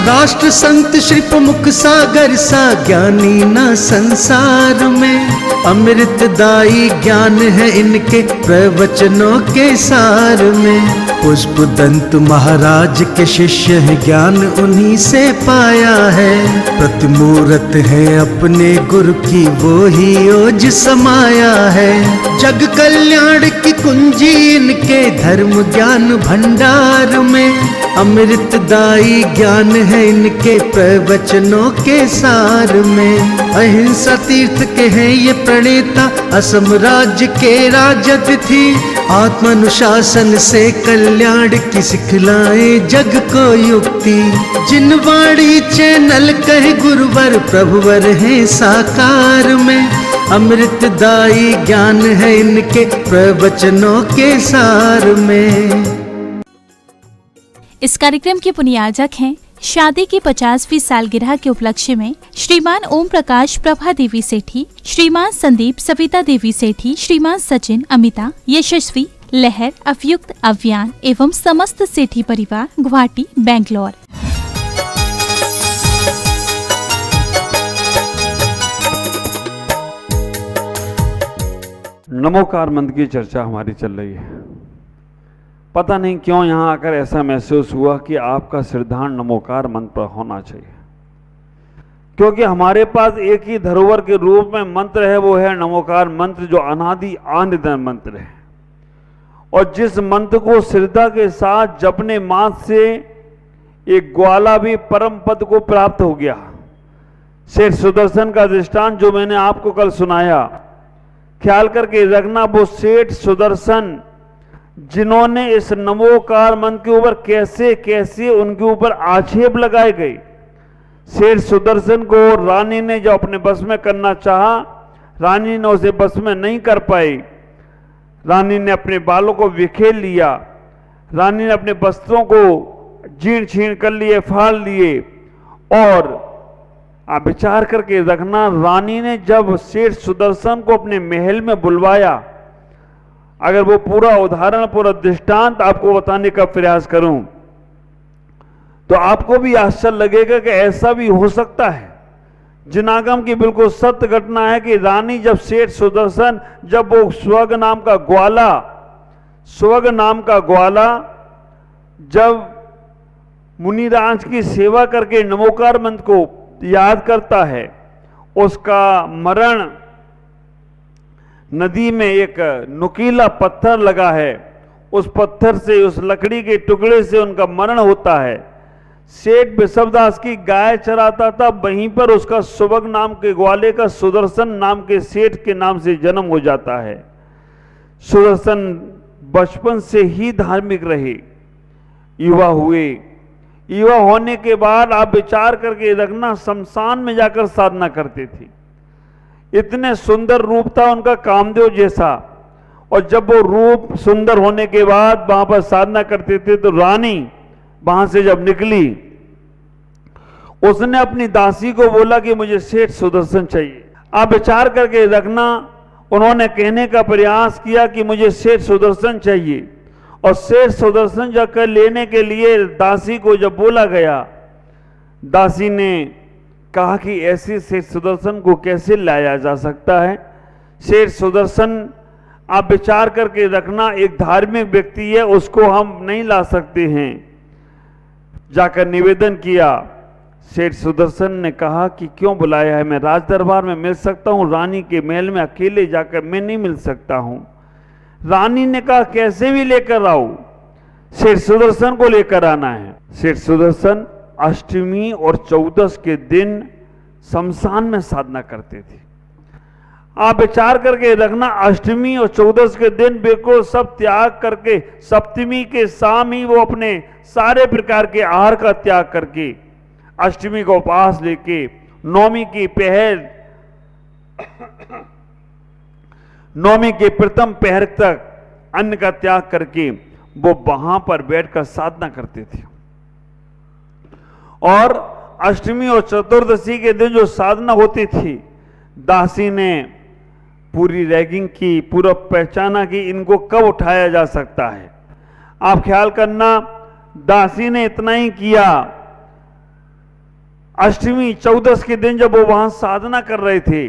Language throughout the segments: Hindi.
राष्ट्र संत श्री प्रमुख सागर सा ज्ञानी ना संसार में, अमृतदायी ज्ञान है इनके प्रवचनों के सार में। पुष्पदंत महाराज के शिष्य हैं, ज्ञान उन्हीं से पाया है। प्रतिमूर्त है अपने गुरु की वो ही ओज समाया है। जग कल्याण की कुंजी इनके धर्म ज्ञान भंडार में, अमृतदायी ज्ञान है इनके प्रवचनों के सार में। अहिंसा तीर्थ के हैं ये प्रणेता, असम राज्य के राजतिथि। आत्मानुशासन से कल्याण की सिखलाए जग को युक्ति। जिन वाणी चैनल कहे गुरुवर प्रभुवर है साकार में, अमृतदायी ज्ञान है इनके प्रवचनों के सार में। इस कार्यक्रम के पुण्यार्जक हैं शादी की 50वीं सालगिरह के उपलक्ष्य में श्रीमान ओम प्रकाश प्रभा देवी सेठी, श्रीमान संदीप सविता देवी सेठी, श्रीमान सचिन अमिता यशस्वी लहर अवयुक्त अव्यान एवं समस्त सेठी परिवार गुवाहाटी बेंगलोर। नमोकार मंत्र की चर्चा हमारी चल रही है। पता नहीं क्यों यहाँ आकर ऐसा महसूस हुआ कि आपका सिरधान नमोकार मंत्र पर होना चाहिए, क्योंकि हमारे पास एक ही धरोहर के रूप में मंत्र है, वो है नमोकार मंत्र, जो अनादि आनंद मंत्र है। और जिस मंत्र को श्रद्धा के साथ जपने मात्र से एक ग्वाला भी परम पद को प्राप्त हो गया। शेठ सुदर्शन का दृष्टांत जो मैंने आपको कल सुनाया, ख्याल करके रखना, वो शेठ सुदर्शन जिन्होंने इस नमोकार मंत्र के ऊपर कैसे कैसे उनके ऊपर आक्षेप लगाए गए। शेठ सुदर्शन को रानी ने जो अपने बस में करना चाहा, रानी ने उसे बस में नहीं कर पाई। रानी ने अपने बालों को विखेर लिया, रानी ने अपने वस्त्रों को जीर्ण छीण कर लिए, फाड़ लिए। और आप विचार करके रखना, रानी ने जब शेठ सुदर्शन को अपने महल में बुलवाया, अगर वो पूरा उदाहरण पूरा दृष्टांत आपको बताने का प्रयास करूं तो आपको भी आश्चर्य लगेगा कि ऐसा भी हो सकता है। जिनागम की बिल्कुल सत्य घटना है कि रानी जब शेठ सुदर्शन, जब वो स्वर्ग नाम का ग्वाला जब मुनिराज की सेवा करके नमोकार मंत्र को याद करता है, उसका मरण नदी में एक नुकीला पत्थर लगा है, उस पत्थर से, उस लकड़ी के टुकड़े से उनका मरण होता है। सेठ बिशवदास की गाय चराता था, वहीं पर उसका सुबग नाम के ग्वाले का सुदर्शन नाम के सेठ के नाम से जन्म हो जाता है। सुदर्शन बचपन से ही धार्मिक रहे, युवा हुए। युवा होने के बाद आप विचार करके रखना, शमशान में जाकर साधना करते थे। इतने सुंदर रूप था उनका कामदेव जैसा, और जब वो रूप सुंदर होने के बाद वहां पर साधना करते थे तो रानी वहां से जब निकली, उसने अपनी दासी को बोला कि मुझे शेठ सुदर्शन चाहिए। आप विचार करके रखना, उन्होंने कहने का प्रयास किया कि मुझे शेठ सुदर्शन चाहिए, और शेठ सुदर्शन जाकर लेने के लिए दासी को जब बोला गया, दासी ने कहा कि ऐसे शेठ सुदर्शन को कैसे लाया जा सकता है। शेठ सुदर्शन आप विचार करके रखना, एक धार्मिक व्यक्ति है, उसको हम नहीं ला सकते हैं। जाकर निवेदन किया। शेठ सुदर्शन ने कहा कि क्यों बुलाया है, मैं राज दरबार में मिल सकता हूं, रानी के महल में अकेले जाकर मैं नहीं मिल सकता हूं। रानी ने कहा कैसे भी लेकर आओ, शेठ सुदर्शन को लेकर आना है। शेठ सुदर्शन अष्टमी और चौदस के दिन शमशान में साधना करते थे। आप विचार करके रखना, अष्टमी और चौदस के दिन बिल्कुल सब त्याग करके, सप्तमी के शाम ही वो अपने सारे प्रकार के आहार का त्याग करके, अष्टमी का उपवास लेके, नौमी के प्रथम पहर तक अन्न का त्याग करके वो वहां पर बैठकर साधना करते थे। और अष्टमी और चतुर्दशी के दिन जो साधना होती थी, दासी ने पूरी रैगिंग की, पूरा पहचाना कि इनको कब उठाया जा सकता है। आप ख्याल करना, दासी ने इतना ही किया अष्टमी 14 के दिन जब वो वहां साधना कर रहे थे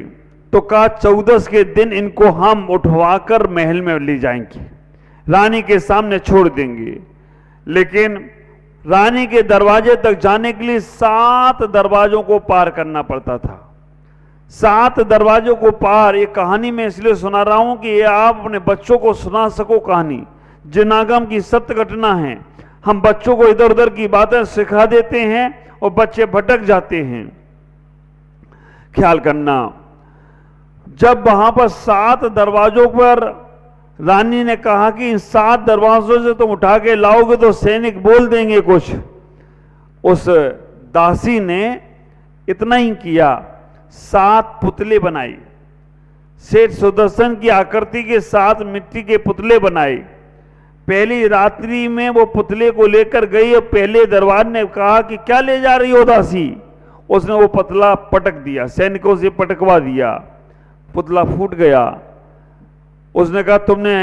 तो कहा 14 के दिन इनको हम उठवाकर महल में ले जाएंगे, रानी के सामने छोड़ देंगे। लेकिन रानी के दरवाजे तक जाने के लिए 7 दरवाजों को पार करना पड़ता था। 7 दरवाजों को पार, ये कहानी मैं इसलिए सुना रहा हूं कि ये आप अपने बच्चों को सुना सको। कहानी जिनागम की सत्य घटना है। हम बच्चों को इधर उधर की बातें सिखा देते हैं और बच्चे भटक जाते हैं। ख्याल करना, जब वहां पर 7 दरवाजों पर रानी ने कहा कि इन 7 दरवाजों से तुम उठा के लाओगे तो सैनिक बोल देंगे कुछ, उस दासी ने इतना ही किया, 7 पुतले बनाए। सेठ सुदर्शन की आकृति के 7 मिट्टी के पुतले बनाए। पहली रात्रि में वो पुतले को लेकर गई और पहले दरबार ने कहा कि क्या ले जा रही हो दासी। उसने वो पुतला पटक दिया, सैनिकों से पटकवा दिया, पुतला फूट गया। उसने कहा तुमने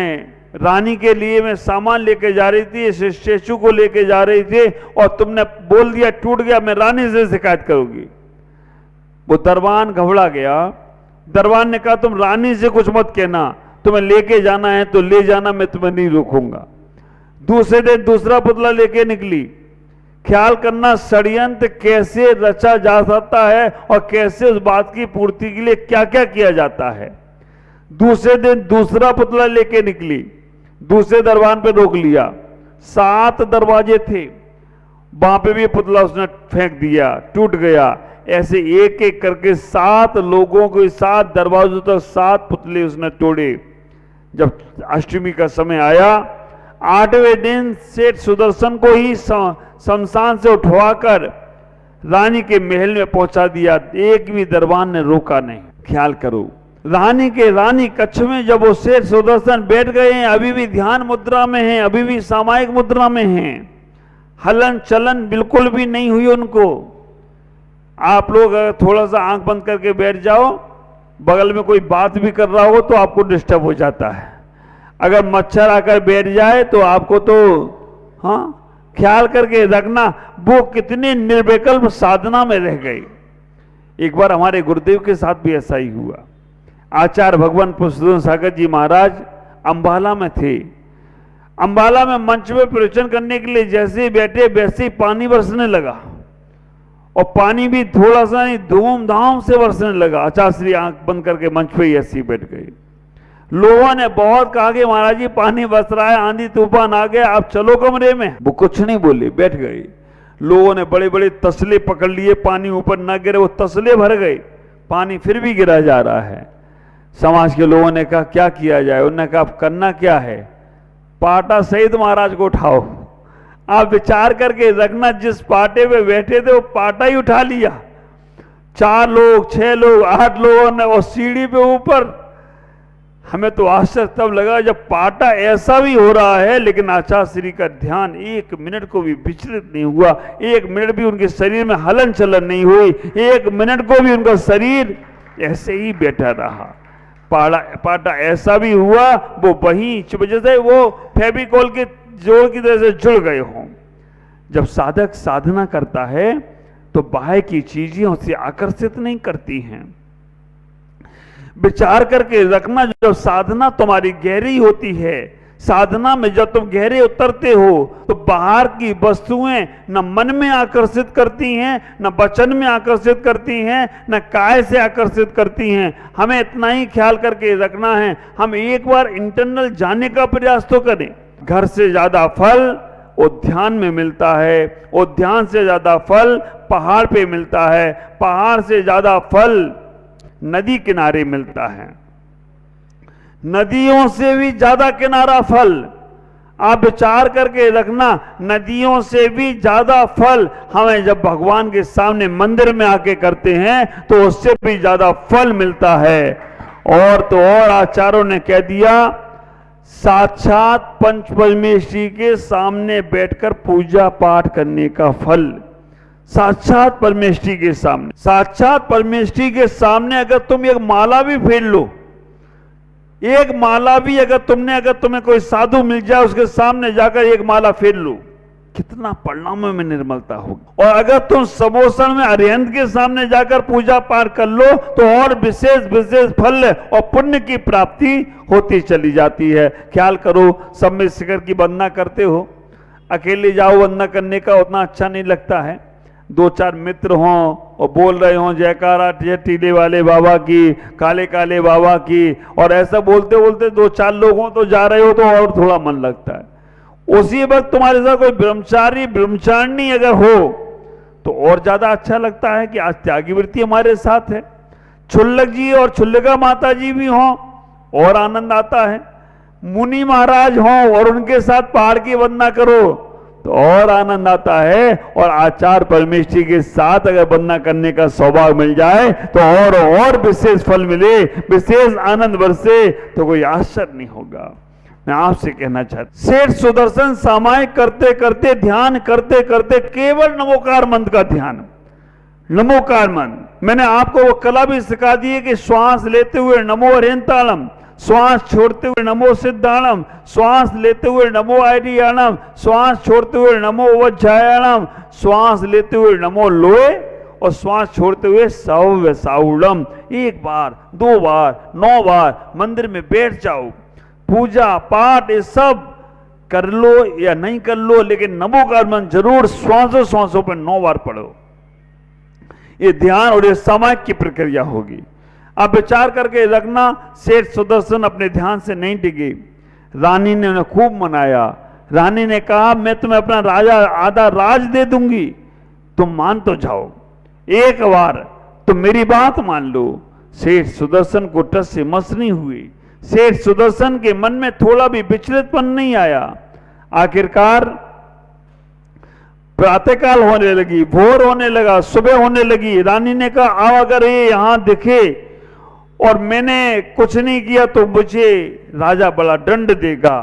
रानी के लिए मैं सामान लेके जा रही थी, इस स्टैचू को लेके जा रही थी और तुमने बोल दिया टूट गया, मैं रानी से शिकायत करूंगी। वो दरबान घबरा गया। दरबान ने कहा तुम रानी से कुछ मत कहना, तुम्हें लेके जाना है तो ले जाना, मैं तुम्हें नहीं रोकूंगा। दूसरे दिन दूसरा पुतला लेके निकली। ख्याल करना षड्यंत्र कैसे रचा जा सकता है और कैसे उस बात की पूर्ति के लिए क्या क्या किया जाता है। दूसरे दिन दूसरा पुतला लेके निकली, दूसरे दरबान पे रोक लिया। 7 दरवाजे थे, वहां पे भी पुतला उसने फेंक दिया, टूट गया। ऐसे एक एक करके 7 लोगों को 7 दरवाजों तक 7 पुतले उसने तोड़े। जब अष्टमी का समय आया, 8वें दिन सेठ सुदर्शन को ही शमशान से उठवाकर रानी के महल में पहुंचा दिया। एक भी दरबान ने रोका नहीं। ख्याल करो, रानी कक्ष में जब वो सेठ सुदर्शन बैठ गए हैं, अभी भी ध्यान मुद्रा में हैं, अभी भी सामायिक मुद्रा में हैं, हलन चलन बिल्कुल भी नहीं हुई उनको। आप लोग अगर थोड़ा सा आंख बंद करके बैठ जाओ, बगल में कोई बात भी कर रहा हो तो आपको डिस्टर्ब हो जाता है। अगर मच्छर आकर बैठ जाए तो आपको तो हाँ ख्याल करके रखना, वो कितने निर्विकल्प साधना में रह गई। एक बार हमारे गुरुदेव के साथ भी ऐसा ही हुआ। आचार्य भगवान पुरुषोत्तम सागर जी महाराज अंबाला में थे। अंबाला में मंच में प्रवचन करने के लिए जैसे ही बैठे वैसे ही पानी बरसने लगा, और पानी भी थोड़ा सा नहीं धूमधाम से बरसने लगा। आचार्य श्री आंख बंद करके मंच पे ही ऐसे ही बैठ गए। लोगों ने बहुत कहा कि महाराज जी पानी बरस रहा है, आंधी तूफान आ गया, आप चलो कमरे में। वो कुछ नहीं बोले, बैठ गए। लोगों ने बड़े बड़े तसले पकड़ लिए, पानी ऊपर न गिरे, वो तसले भर गए, पानी फिर भी गिरा जा रहा है। समाज के लोगों ने कहा क्या किया जाए। उन्होंने कहा अब करना क्या है, पाटा सहित महाराज को उठाओ। आप विचार करके रखना, जिस पाटे पे बैठे थे वो पाटा ही उठा लिया। 4 लोग 6 लोग 8 लोगों ने, और सीढ़ी पे ऊपर। हमें तो आश्चर्य तब लगा जब पाटा ऐसा भी हो रहा है, लेकिन आचार्य श्री का ध्यान 1 मिनट को भी विचलित नहीं हुआ, 1 मिनट भी उनके शरीर में हलन चलन नहीं हुई, 1 मिनट को भी उनका शरीर ऐसे ही बैठा रहा। पाटा ऐसा भी हुआ वो वहीं जैसे वो फेविकोल के जोड़ की तरह से जुड़ गए हों। जब साधक साधना करता है तो बाहर की चीजें उसे आकर्षित नहीं करती हैं। विचार करके रखना, जब साधना तुम्हारी गहरी होती है, साधना में जब तुम गहरे उतरते हो तो बाहर की वस्तुएं न मन में आकर्षित करती हैं, न वचन में आकर्षित करती हैं, न काय से आकर्षित करती हैं। हमें इतना ही ख्याल करके रखना है, हम एक बार इंटरनल जाने का प्रयास तो करें। घर से ज्यादा फल उद्यान में मिलता है, उद्यान से ज्यादा फल पहाड़ पे मिलता है, पहाड़ से ज्यादा फल नदी किनारे मिलता है, नदियों से भी ज्यादा किनारा फल। आप विचार करके रखना, नदियों से भी ज्यादा फल हमें जब भगवान के सामने मंदिर में आके करते हैं तो उससे भी ज्यादा फल मिलता है। और तो और आचार्यों ने कह दिया, साक्षात पंच परमेश्वरी के सामने बैठकर पूजा पाठ करने का फल, साक्षात परमेश्वरी के सामने, साक्षात परमेश्वरी के सामने अगर तुम एक माला भी फेर लो, एक माला भी अगर तुम्हें कोई साधु मिल जाए उसके सामने जाकर एक माला फेर लो, कितना परिणामों में निर्मलता होगी। और अगर तुम सबोसन में अरिहंत के सामने जाकर पूजा पाठ कर लो तो और विशेष विशेष फल और पुण्य की प्राप्ति होती चली जाती है। ख्याल करो, सब में शिखर की वंदना करते हो, अकेले जाओ वंदना करने का उतना अच्छा नहीं लगता है। दो चार मित्र हों और बोल रहे हों जयकारा टीले वाले बाबा की, काले काले बाबा की, और ऐसा बोलते बोलते दो चार लोग हों तो जा रहे हो तो और थोड़ा मन लगता है। उसी वक्त तुम्हारे साथ कोई ब्रह्मचारी ब्रह्मचारिणी अगर हो तो और ज्यादा अच्छा लगता है कि आज त्यागी वृत्ति हमारे साथ है। छुल्लक जी और छुल्लका माता जी भी हों और आनंद आता है। मुनि महाराज हों और उनके साथ पहाड़ की वंदना करो तो और आनंद आता है। और आचार्य परमेश्वरी के साथ अगर वंदना करने का सौभाग्य मिल जाए तो और विशेष फल मिले, विशेष आनंद बरसे तो कोई आश्चर्य नहीं होगा। मैं आपसे कहना चाहता, सेठ सुदर्शन सामायिक करते करते, ध्यान करते करते, केवल नमोकार मंत्र का ध्यान, नमोकार मंत्र। मैंने आपको वो कला भी सिखा दी है कि श्वास लेते हुए नमो अरिहंताणम, श्वास छोड़ते हुए नमो सिद्धाणम, श्वास लेते हुए नमो आइडियाणम, श्वास छोड़ते हुए नमो वज्रायणम, श्वास लेते हुए नमो लोए और श्वास छोड़ते हुए सव्य साउडम। एक बार, दो बार, 9 बार मंदिर में बैठ जाओ, पूजा पाठ ये सब कर लो या नहीं कर लो, लेकिन नमोकार मंत्र जरूर श्वासों श्वासों पर 9 बार पढ़ो। ये ध्यान और ये सामायिक की प्रक्रिया होगी। आप विचार करके रखना, सेठ सुदर्शन अपने ध्यान से नहीं टिके। रानी ने उन्हें खूब मनाया। रानी ने कहा मैं तुम्हें अपना राजा आधा राज दे दूंगी, तुम मान तो जाओ, एक बार तुम मेरी बात मान लो। सेठ सुदर्शन को टस से मस नहीं हुई। सेठ सुदर्शन के मन में थोड़ा भी विचलितपन नहीं आया। आखिरकार प्रातःकाल होने लगी, भोर होने लगा, सुबह होने लगी। रानी ने कहा अब अगर ये यहां दिखे और मैंने कुछ नहीं किया तो मुझे राजा बड़ा दंड देगा।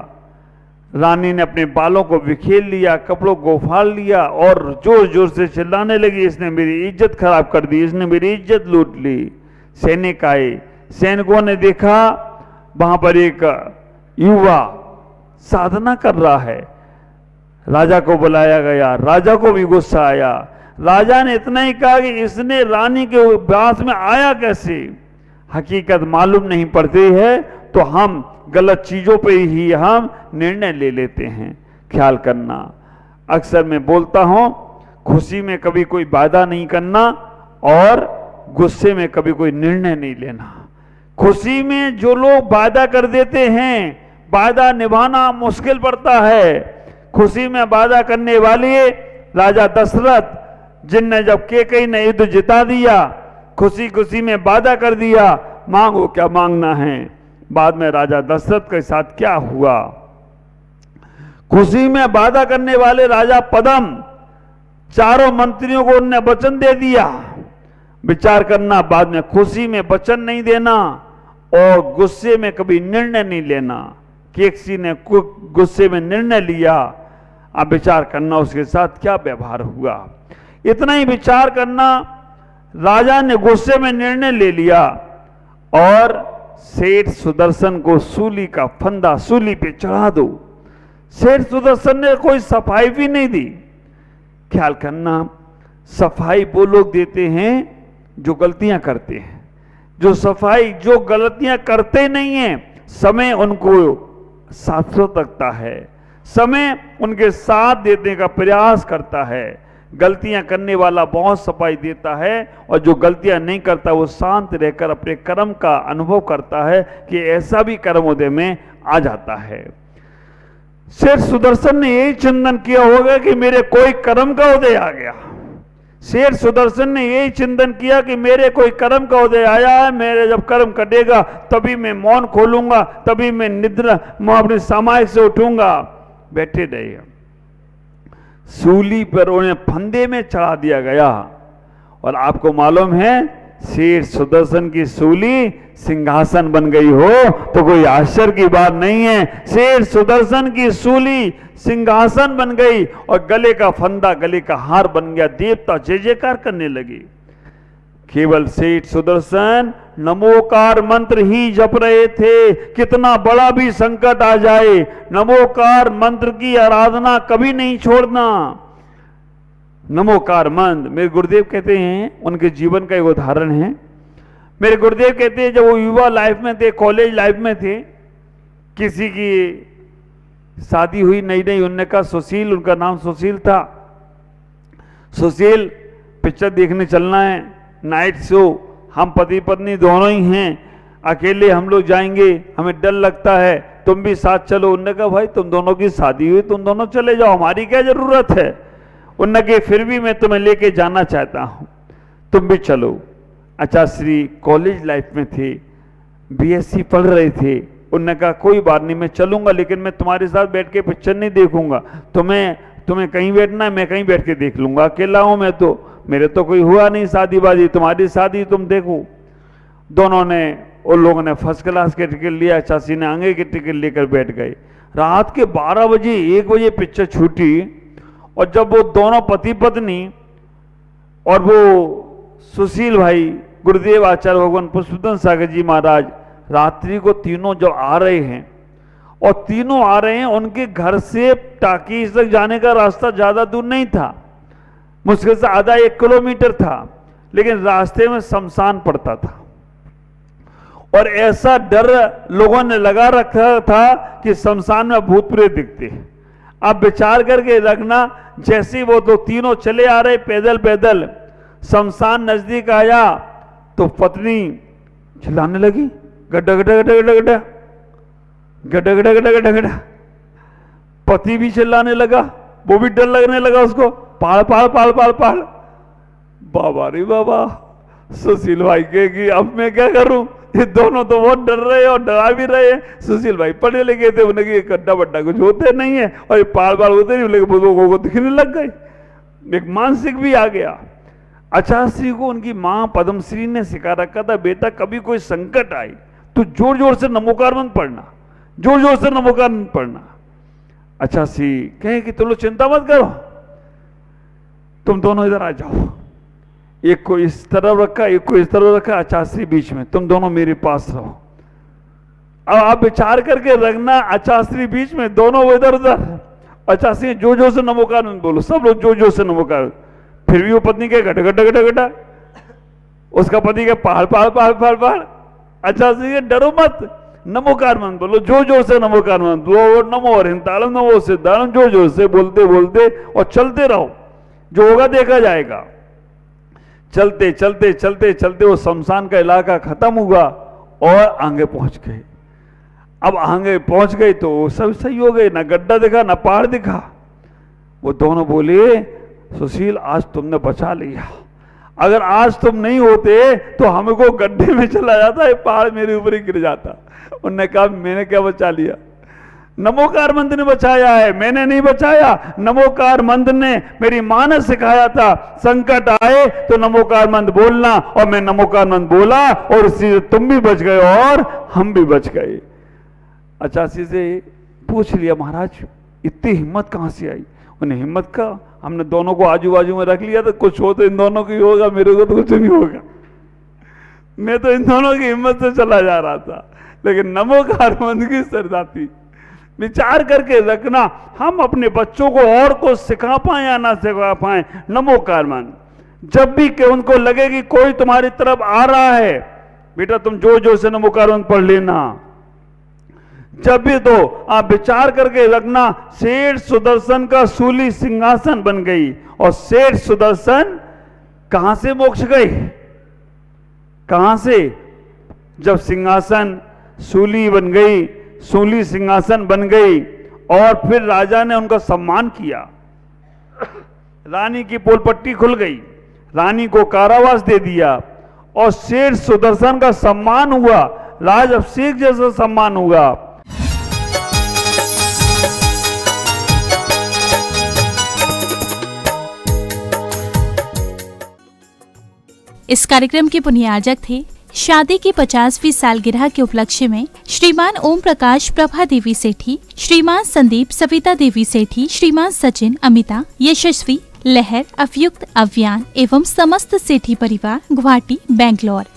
रानी ने अपने बालों को बिखेर लिया, कपड़ों को फाड़ लिया और जोर जोर से चिल्लाने लगी, इसने मेरी इज्जत खराब कर दी, इसने मेरी इज्जत लूट ली। सैनिक आए, सैनिकों ने देखा वहां पर एक युवा साधना कर रहा है। राजा को बुलाया गया, राजा को भी गुस्सा आया। राजा ने इतना ही कहा कि इसने रानी के पास में आया कैसे। हकीकत मालूम नहीं पड़ती है तो हम गलत चीजों पे ही हम निर्णय ले लेते हैं। ख्याल करना, अक्सर मैं बोलता हूं खुशी में कभी कोई वादा नहीं करना और गुस्से में कभी कोई निर्णय नहीं लेना। खुशी में जो लोग वादा कर देते हैं, वादा निभाना मुश्किल पड़ता है। खुशी में वादा करने वाले राजा दशरथ, जिनने जब कैकेयी ने युद्ध जिता दिया, खुशी खुशी में वादा कर दिया मांगो क्या मांगना है। बाद में राजा दशरथ के साथ क्या हुआ। खुशी में वादा करने वाले राजा पद्म, चारों मंत्रियों को उन्होंने वचन दे दिया। विचार करना, बाद में खुशी में वचन नहीं देना और गुस्से में कभी निर्णय नहीं लेना। कैकेयी ने गुस्से में निर्णय लिया, अब विचार करना उसके साथ क्या व्यवहार हुआ। इतना ही विचार करना, राजा ने गुस्से में निर्णय ले लिया और सेठ सुदर्शन को सूली का फंदा सूली पे चढ़ा दो। सेठ सुदर्शन ने कोई सफाई भी नहीं दी। ख्याल करना, सफाई वो लोग देते हैं जो गलतियां करते हैं। जो सफाई, जो गलतियां करते नहीं हैं, समय उनको शाश्वत रखता है, समय उनके साथ देने का प्रयास करता है। गलतियां करने वाला बहुत सफाई देता है और जो गलतियां नहीं करता वो शांत रहकर अपने कर्म का अनुभव करता है कि ऐसा भी कर्मोदय में आ जाता है। शेर सुदर्शन ने यही चिंतन किया होगा कि मेरे कोई कर्म का उदय आ गया। शेर सुदर्शन ने यही चिंतन किया कि मेरे कोई कर्म का उदय आया है, मेरे जब कर्म कटेगा तभी मैं मौन खोलूंगा, तभी मैं निद्रा अपने सामायिक से उठूंगा। बैठे रहे, सूली पर उन्हें फंदे में चढ़ा दिया गया। और आपको मालूम है शेर सुदर्शन की सूली सिंहासन बन गई हो तो कोई आश्चर्य की बात नहीं है। शेर सुदर्शन की सूली सिंहासन बन गई और गले का फंदा गले का हार बन गया। देवता जय जयकार करने लगे। केवल सेठ सुदर्शन नमोकार मंत्र ही जप रहे थे। कितना बड़ा भी संकट आ जाए, नमोकार मंत्र की आराधना कभी नहीं छोड़ना। नमोकार मंत्र, मेरे गुरुदेव कहते हैं, उनके जीवन का एक उदाहरण है। मेरे गुरुदेव कहते हैं, जब वो युवा लाइफ में थे, कॉलेज लाइफ में थे, किसी की शादी हुई नई नई, उनने कहा सुशील, उनका नाम सुशील था, सुशील पिक्चर देखने चलना है, नाइट शो, हम पति पत्नी दोनों ही हैं, अकेले हम लोग जाएंगे, हमें डर लगता है, तुम भी साथ चलो। उनने कहा भाई तुम दोनों की शादी हुई, तुम दोनों चले जाओ, हमारी क्या जरूरत है। उनने कहा फिर भी मैं तुम्हें लेके जाना चाहता हूं, तुम भी चलो। आचार्य कॉलेज लाइफ में थे, बीएससी पढ़ रहे थे। उनने कहा कोई बात नहीं, मैं चलूंगा, लेकिन मैं तुम्हारे साथ बैठ के पिक्चर नहीं देखूंगा, तुम्हें कहीं बैठना है, मैं कहीं बैठ के देख लूंगा, अकेला हूं मैं तो, मेरे तो कोई हुआ नहीं शादीबाजी, तुम्हारी शादी तुम देखो। दोनों ने, उन लोगों ने फर्स्ट क्लास के टिकट लिया, चाची ने आगे के टिकट लेकर बैठ गए। रात के 12 बजे 1 बजे पिक्चर छूटी, और जब वो दोनों पति पत्नी और वो सुशील भाई, गुरुदेव आचार्य भगवान पुष्पदन सागर जी महाराज, रात्रि को तीनों जो आ रहे हैं, और तीनों आ रहे हैं, उनके घर से टाकीज तक जाने का रास्ता ज्यादा दूर नहीं था, मुश्किल से आधा 1 किलोमीटर था, लेकिन रास्ते में शमशान पड़ता था। और ऐसा डर लोगों ने लगा रखा था कि शमशान में भूत प्रेत दिखते हैं। आप विचार करके रखना, जैसे वो तो तीनों चले आ रहे पैदल पैदल, शमशान नजदीक आया तो पत्नी चिल्लाने लगी, गड्ढा गड्ढा गड्ढा गड्ढा गड्ढा गड्ढा गड्ढा गड्ढा गड्ढा गड्ढा। पति भी चिल्लाने लगा, वो भी डर लगने लगा उसको, पहाड़ पहाड़ पहाड़ पहाड़ पहाड़। बाबा रे बाबा, सुशील भाई कहेगी अब मैं क्या करूं, ये दोनों तो बहुत डर रहे हैं और डरा भी रहे हैं। सुशील भाई पढ़े लिखे थे, उन्हें कि गड्ढा बड्ढा कुछ होते नहीं है, और ये पहाड़ पहाड़ होते नहीं, लेकिन लोगों को दिखने लग गए। एक मानसिक भी आ गया। आचार्य को उनकी मां पद्मश्री ने सिखा रखा था, बेटा कभी कोई संकट आए तो जोर जोर से नमोकार मंत्र पढ़ना, जोर जोर से नमोकार मंत्र पढ़ना। आचार्य कहे कि तुम लोग चिंता मत करो, तुम दोनों इधर आ जाओ, एक को इस तरफ रखा, एक को इस तरफ रखा, आचार्य बीच में, तुम दोनों मेरे पास रहो। अब आप विचार करके रखना, आचार्य बीच में, दोनों वो इधर उधर। आचार्य जोर जोर से नमोकार मंत्र बोलो, सब लोग जोर जोर से नमोकार। फिर भी वो पत्नी के गड्ढा गड्ढा गड्ढा गड्ढा, उसका पति के पहाड़ पहाड़ पहाड़ पहाड़ पहाड़। आचार्य डरो मत, नमोकार मंत्र बोलो, जोर जोर से नमोकार मंत्र बोलो, नमो हरिहंतालम नमो सिद्धालम, जोर जोर से बोलते बोलते और चलते रहो, जो होगा देखा जाएगा। चलते चलते चलते चलते वो शमशान का इलाका खत्म हुआ और आगे पहुंच गए। अब आगे पहुंच गए तो सब सही हो गए, ना गड्ढा दिखा ना पहाड़ दिखा। वो दोनों बोले सुशील आज तुमने बचा लिया, अगर आज तुम नहीं होते तो हमको गड्ढे में चला जाता, ये पहाड़ मेरे ऊपर ही गिर जाता। उन्होंने कहा मैंने क्या बचा लिया, नमोकार मंत्र ने बचाया है, मैंने नहीं बचाया। नमोकार मंत्र ने मेरी मां ने सिखाया था, संकट आए तो नमोकार मंत्र बोलना, और मैं नमोकार मंत्र बोला और इससे तुम भी बच गए और हम भी बच गए। आचार्य से पूछ लिया महाराज इतनी हिम्मत कहां से आई। उन्हें हिम्मत का, हमने दोनों को आजू बाजू में रख लिया तो कुछ हो तो इन दोनों की होगा, मेरे को तो कुछ नहीं होगा। मैं तो इन दोनों की हिम्मत से चला जा रहा था, लेकिन नमोकार मंत्र की श्रद्धा थी। विचार करके रखना, हम अपने बच्चों को और को सिखा पाए या ना सिखा पाए, नमोकार मंत्र जब भी कि उनको लगे कि कोई तुम्हारी तरफ आ रहा है, बेटा तुम जोर जोर से नमोकार मंत्र पढ़ लेना। जब भी तो आप विचार करके रखना, सेठ सुदर्शन का सूली सिंहासन बन गई, और सेठ सुदर्शन कहां से मोक्ष गए, कहां से, जब सिंहासन सूली बन गई, सूली सिंहासन बन गई, और फिर राजा ने उनका सम्मान किया। रानी की पोलपट्टी खुल गई, रानी को कारावास दे दिया, और शेर सुदर्शन का सम्मान हुआ, राज अभिषेक जैसा सम्मान हुआ। इस कार्यक्रम के पुण्यार्जक थे शादी की 50वीं सालगिरह के उपलक्ष्य में श्रीमान ओम प्रकाश प्रभा देवी सेठी, श्रीमान संदीप सविता देवी सेठी, श्रीमान सचिन, अमिता, यशस्वी, लहर अवयुक्त अभियान एवं समस्त सेठी परिवार, गुवाहाटी, बैंगलोर।